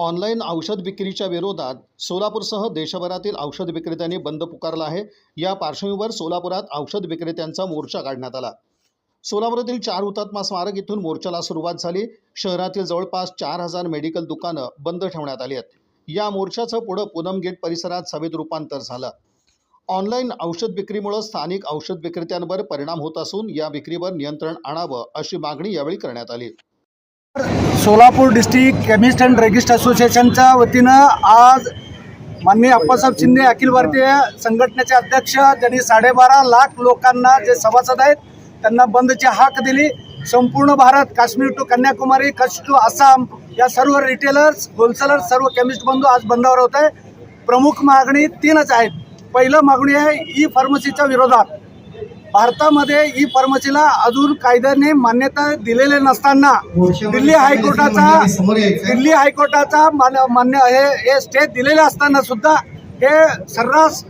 Online औषध विक्रीच्या विरोधात सोलापूरसह देशभरातील औषध विक्रेत्यांनी बंद पुकारला आहे। या पार्श्वभूमीवर सोलापुरात औषध विक्रेत्यांचा मोर्चा काढण्यात आला। सोलापुरातील 4 हुतात्मा स्मारक इथून मोर्चाला सुरुवात झाली। शहरातील जवळपास 4000 मेडिकल दुकानं बंद ठेवण्यात आली आहेत। या मोर्चाचं पुढे पूनम गेट परिसरात सभेत रूपांतर झालं। ऑनलाईन औषध विक्रीमुळे स्थानिक औषध विक्रेत्यांवर परिणाम होत असून या विक्रीवर नियंत्रण आणावं अशी मागणी यावेळी करण्यात आली। Solapur district chemist and druggist असोसिएशनच्या वतीनं आज माननीय अप्पासाहेब शिंदे अखिल भारतीय संघटनेचे अध्यक्ष ज्यांनी 12.5 लाख लोकांना जे सभासद आहेत त्यांना बंदची हाक दिली। संपूर्ण भारत काश्मीर टू कन्याकुमारी, कच्छ टू आसाम या सर्व रिटेलर्स, होलसेलर्स, सर्व केमिस्ट बंधू आज बंदावर होत आहे। प्रमुख मागणी 3च आहेत। पहिलं मागणी आहे ई फार्मसीच्या विरोधात। भारतामध्ये ई फार्मसीला अजून कायद्याने मान्यता दिलेले नसताना दिल्ली हायकोर्टाचा मान्य हे स्टे दिलेले असताना सुद्धा हे सर्रास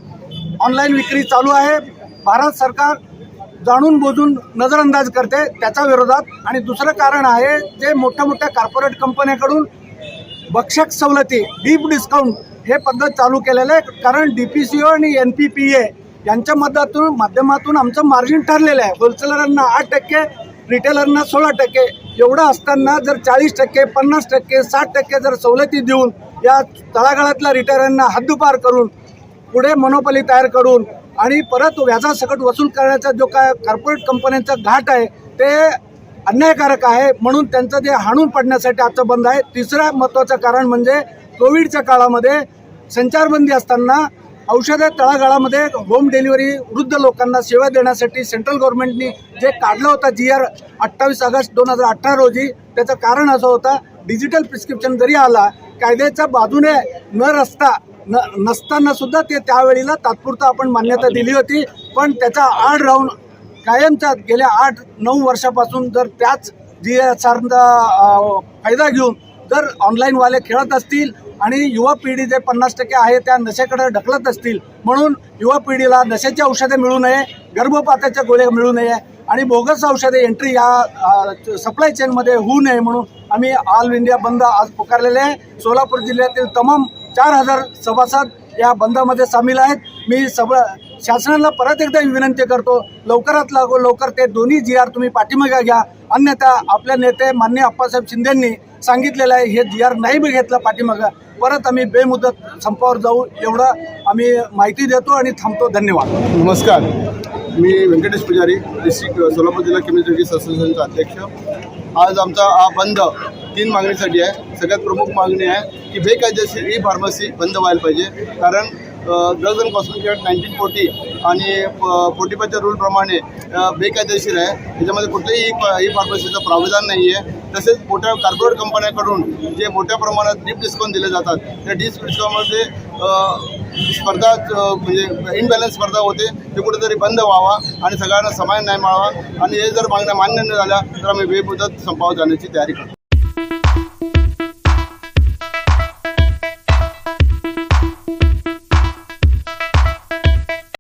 ऑनलाईन विक्री चालू आहे। भारत सरकार जाणून बुजून नजरअंदाज करते त्याच्या विरोधात। आणि दुसरं कारण आहे जे मोठ्या कॉर्पोरेट कंपन्यांकडून भक्षक सवलती, डीप डिस्काउंट हे पद्धत चालू केलेलं आहे। कारण DPCO आणि NPPA यांच्या माध्यमातून आमचं मार्जिन ठरलेलं आहे। होलसेलरांना 8%, रिटेलरना 16%। एवढं असताना जर 40%, 50%, 60% जर सवलती देऊन या तळागाळातल्या रिटेलरांना हद्दपार करून पुढे मोनोपॉली तयार करून आणि परत व्याजासकट वसूल करण्याचा जो काय कॉर्पोरेट कंपन्यांचा घाट आहे ते अन्यायकारक आहे। म्हणून त्यांचं जे हाणून पडण्यासाठी आजचं बंद आहे। तिसरं महत्त्वाचं कारण म्हणजे कोविडच्या काळामध्ये संचारबंदी असताना औषधे तळागाळामध्ये होम डिलिव्हरी वृद्ध लोकांना सेवा देण्यासाठी सेंट्रल गव्हर्नमेंटनी जे काढलं होतं GR 28 ऑगस्ट 2018 रोजी, त्याचं कारण असं होतं डिजिटल प्रिस्क्रिप्शन जरी आला कायद्याच्या बाजूने नसताना सुद्धा ते त्यावेळेला तात्पुरता आपण मान्यता दिली होती। पण त्याचा आड राहून कायमचा गेल्या 8-9 वर्षापासून जर त्याच GRचा फायदा घेऊन जर ऑनलाईनवाले खेळत असतील आणि युवा पिढी जे 50% आहे त्या नशेकडे ढकलत असतील, म्हणून युवा पिढीला नशेची औषधे मिळू नये, गर्भपाताच्या गोळ्या मिळू नये आणि बोगस औषधे एंट्री या सप्लाय चेनमध्ये होऊ नये म्हणून आम्ही ऑल इंडिया बंद आज पुकारलेले आहे। सोलापूर जिल्ह्यातील तमाम 4000 सभासद या बंदामध्ये सामील आहेत। मी शासनाला परत एकदा विनंती करतो, लवकरात लवकर ते दोन्ही GR तुम्ही पाठीमागे घ्या। अन्यथा आपले नेते माननीय अप्पासाहेब शिंदेंनी सांगितलेलं आहे हे GR नाही बी घेतलं पाठीमागं परत आम्ही बेमुदत संपावर जाऊ, एवढं आम्ही माहिती देतो आणि थांबतो। धन्यवाद। नमस्कार, मी व्यंकटेश पुजारी, डिस्ट्रिक्ट सोलापूर जिल्हा केमिस्ट ड्रगिस्ट असोसिएशनचा अध्यक्ष। आज आमचा हा बंद 3 मागणीसाठी आहे। सगळ्यात प्रमुख मागणी आहे की बेकायदेशीर ई फार्मसी बंद व्हायला पाहिजे। कारण ड्रग्ज अँड कॉस्मेटिक ॲक्ट 1940 आणि 45च्या रूलप्रमाणे बेकायदेशीर आहे। त्याच्यामध्ये कुठल्याही ई फार्मसीचं प्रावधान नाही आहे। तसेच मोठ्या कॉर्पोरेट कंपन्यांकडून जे मोठ्या प्रमाणात डीप डिस्काउंट दिले जातात त्या डीप डिस्काउंटमध्ये स्पर्धा म्हणजे इनबॅलन्स स्पर्धा होते, ते कुठेतरी बंद व्हावा आणि सगळ्यांना समान न्याय मिळावा। आणि हे जर मागण्या मान्य न झाल्या तर आम्ही बेमुदत संपावर जाण्याची तयारी करतो।